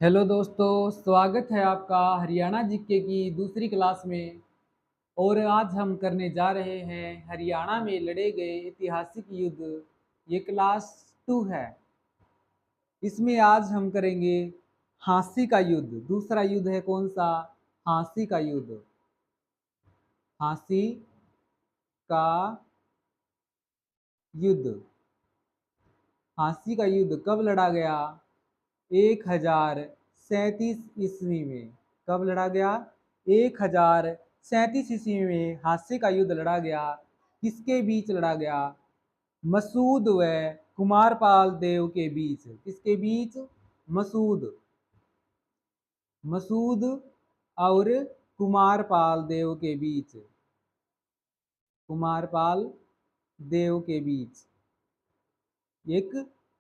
Hello दोस्तों, स्वागत है आपका हरियाणा जीके की दूसरी क्लास में। और आज हम करने जा रहे हैं हरियाणा में लड़े गए ऐतिहासिक युद्ध। ये क्लास 2 है। इसमें आज हम करेंगे हांसी का युद्ध। दूसरा युद्ध है कौन सा? हांसी का युद्ध। हांसी का युद्ध। हांसी का युद्ध कब लड़ा गया? 1037 ईस्वी में। कब लड़ा गया? 1037 ईस्वी में हास्य का युद्ध लड़ा गया। किसके बीच लड़ा गया? मसूद व कुमारपाल देव के बीच। किसके बीच? मसूद मसूद और कुमारपाल देव के बीच। कुमारपाल देव के बीच एक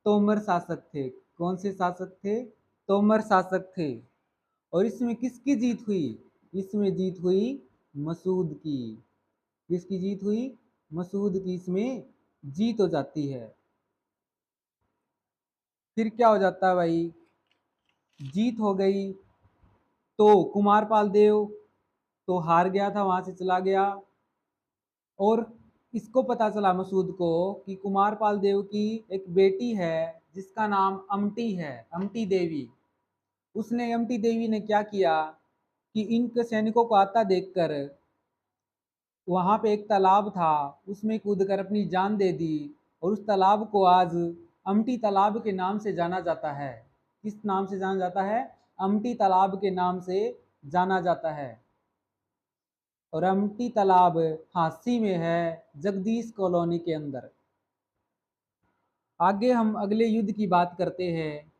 तोमर शासक थे। कौन से शासक थे? तोमर शासक थे। और इसमें किसकी जीत हुई? इसमें जीत हुई मसूद की। किसकी जीत हुई? मसूद की इसमें जीत हो जाती है। फिर क्या हो जाता है भाई? जीत हो गई तो कुमारपाल देव तो हार गया था, वहां से चला गया। और इसको पता चला मसूद को कि कुमारपाल देव की एक बेटी है जिसका नाम अमटी है, अमटी देवी। उसने, अमटी देवी ने क्या किया कि इनके सैनिकों को आता देखकर वहां पे एक तालाब था, उसमें कूदकर अपनी जान दे दी। और उस तालाब को आज अमटी तालाब के नाम से जाना जाता है। किस नाम से जाना जाता है? अमटी तालाब के नाम से जाना जाता है। और अमटी तालाब हांसी में है, जगदीश कॉलोनी के अंदर। आगे हम अगले युद्ध की बात करते हैं,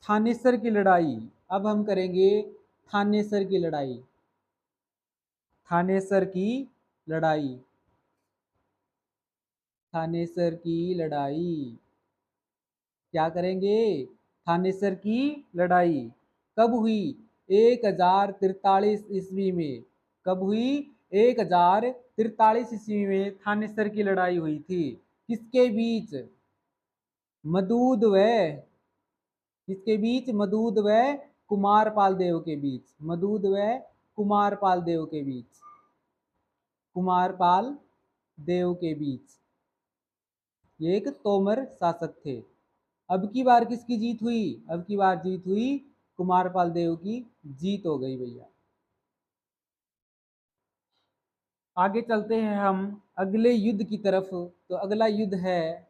थानेसर की लड़ाई। अब हम करेंगे थानेसर की लड़ाई। थानेसर की लड़ाई। थानेसर की लड़ाई क्या करेंगे? थानेसर की लड़ाई कब हुई? 1043 ईस्वी में। कब हुई? 1043 ईस्वी में थानेसर की लड़ाई हुई थी। किसके बीच? मदूद व किसके बीच? मदूद व कुमारपाल देव के बीच। मदूद व कुमारपाल देव के बीच। कुमारपाल देव के बीच। ये एक तोमर शासक थे। अब की बार किसकी जीत हुई? अब की बार जीत हुई कुमारपाल देव की। जीत हो गई भैया। आगे चलते हैं हम अगले युद्ध की तरफ। तो अगला युद्ध है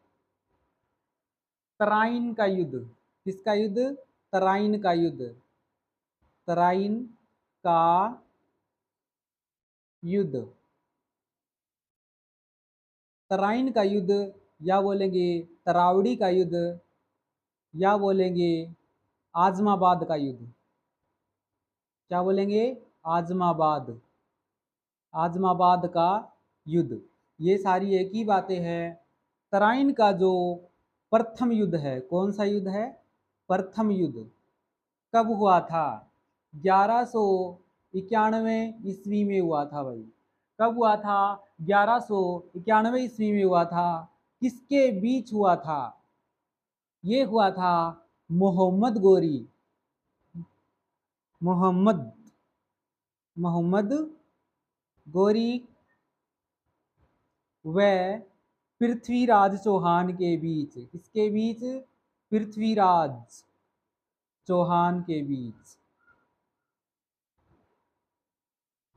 तराइन का युद्ध। किसका युद्ध? तराइन का युद्ध। तराइन का युद्ध। तराइन का युद्ध या बोलेंगे तरावड़ी का युद्ध, या बोलेंगे आजमाबाद का युद्ध। क्या बोलेंगे? आजमाबाद। आजमाबाद का युद्ध। ये सारी एक ही बातें हैं। तराइन का जो प्रथम युद्ध है, कौन सा युद्ध है? प्रथम युद्ध कब हुआ था? 1191 ईस्वी में हुआ था भाई। कब हुआ था? 1191 ईस्वी में हुआ था। किसके बीच हुआ था? ये हुआ था मोहम्मद गोरी। मोहम्मद मोहम्मद गोरी व पृथ्वीराज चौहान के बीच। किसके बीच? पृथ्वीराज चौहान के बीच।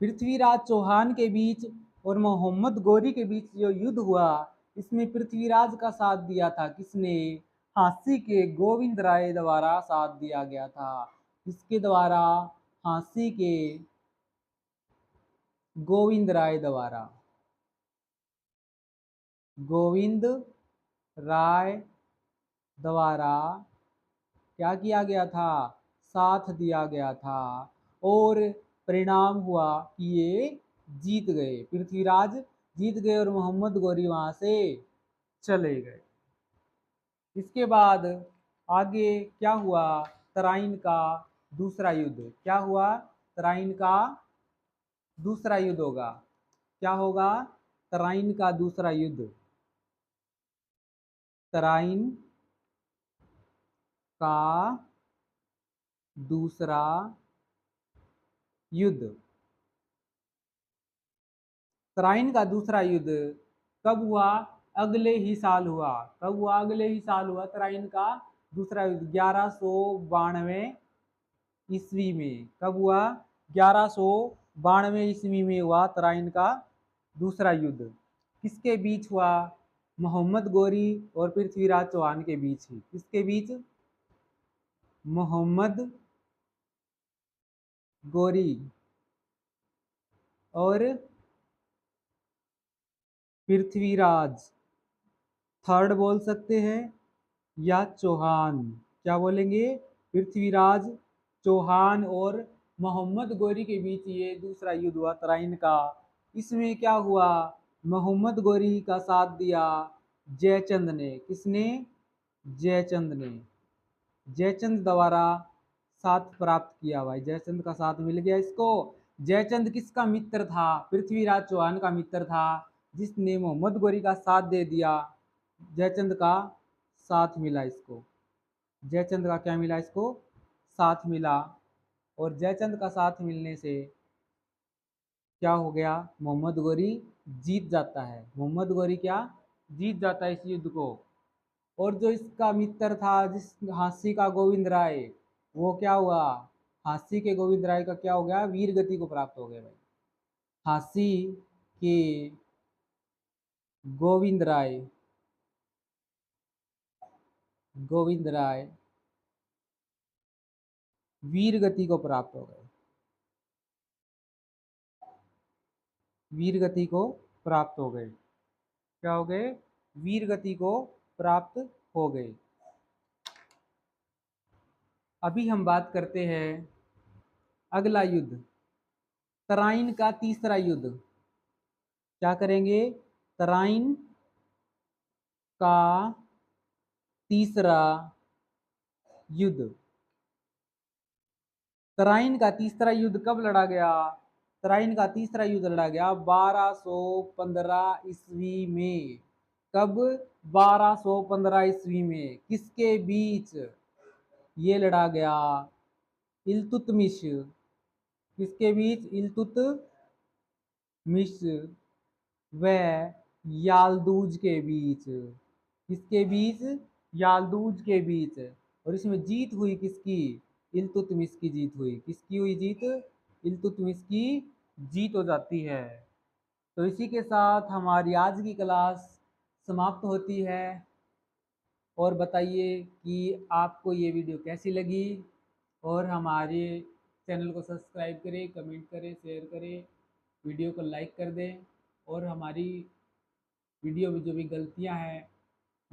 पृथ्वीराज चौहान के बीच और मोहम्मद गोरी के बीच जो युद्ध हुआ, इसमें पृथ्वीराज का साथ दिया था किसने? हांसी के गोविंद राय द्वारा साथ दिया गया था। किसके द्वारा? हांसी के गोविंद राय द्वारा। गोविंद राय द्वारा क्या किया गया था? साथ दिया गया था। और परिणाम हुआ कि ये जीत गए। पृथ्वीराज जीत गए और मोहम्मद गोरी वहां से चले गए। इसके बाद आगे क्या हुआ? तराइन का दूसरा युद्ध। क्या हुआ? तराइन का दूसरा युद्ध होगा। क्या होगा? तराइन का दूसरा युद्ध। तराइन का दूसरा युद्ध। तराइन का दूसरा युद्ध कब हुआ? अगले ही साल हुआ। कब हुआ? अगले ही साल हुआ तराइन का दूसरा युद्ध, 1192 ईस्वी में। कब हुआ? 1192 ईस्वी में हुआ तराइन का दूसरा युद्ध। किसके बीच हुआ? मोहम्मद गोरी और पृथ्वीराज चौहान के बीच ही। किसके बीच? मोहम्मद गोरी और पृथ्वीराज, थर्ड बोल सकते हैं, या चौहान। क्या बोलेंगे? पृथ्वीराज चौहान और मोहम्मद गोरी के बीच ये दूसरा युद्ध हुआ तराइन का। इसमें क्या हुआ? मोहम्मद गोरी का साथ दिया जयचंद ने। किसने? जयचंद ने। जयचंद द्वारा साथ प्राप्त किया। भाई जयचंद का साथ मिल गया इसको। जयचंद किसका मित्र था? पृथ्वीराज चौहान का मित्र था, जिसने मोहम्मद गोरी का साथ दे दिया। जयचंद का साथ मिला इसको। जयचंद का क्या मिला इसको? साथ मिला। और जयचंद का साथ मिलने से क्या हो गया? मोहम्मद गोरी जीत जाता है। मोहम्मद गोरी क्या? जीत जाता है इस युद्ध को। और जो इसका मित्र था, जिस हांसी का गोविंद राय, वो क्या हुआ? हांसी के गोविंद राय का क्या हो गया? वीर गति को प्राप्त हो गया। भाई हांसी के गोविंद राय, गोविंद राय वीर गति को प्राप्त हो गए। वीर गति को प्राप्त हो गए। क्या हो गए? वीर गति को प्राप्त हो गए। अभी हम बात करते हैं अगला युद्ध, तराइन का तीसरा युद्ध। क्या करेंगे? तराइन का तीसरा युद्ध। तराइन का तीसरा युद्ध कब लड़ा गया? तराइन का तीसरा युद्ध लड़ा गया 1215 ईस्वी में। कब? 1215 ईस्वी में। किसके बीच ये लड़ा गया? इल्तुतमिश। किसके बीच? इल्तुतमिश व याल्दूज के बीच। किसके बीच? याल्दूज के बीच। और इसमें जीत हुई किसकी? इल्तुतमिश की जीत हुई। किसकी हुई जीत? इल्तुतमिश की जीत हो जाती है। तो इसी के साथ हमारी आज की क्लास समाप्त होती है। और बताइए कि आपको ये वीडियो कैसी लगी, और हमारे चैनल को सब्सक्राइब करें, कमेंट करें, शेयर करें, वीडियो को लाइक कर दें, और हमारी वीडियो में जो भी गलतियां हैं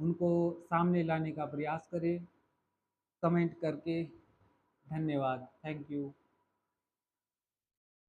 उनको सामने लाने का प्रयास करें कमेंट करके। धन्यवाद। Thank you.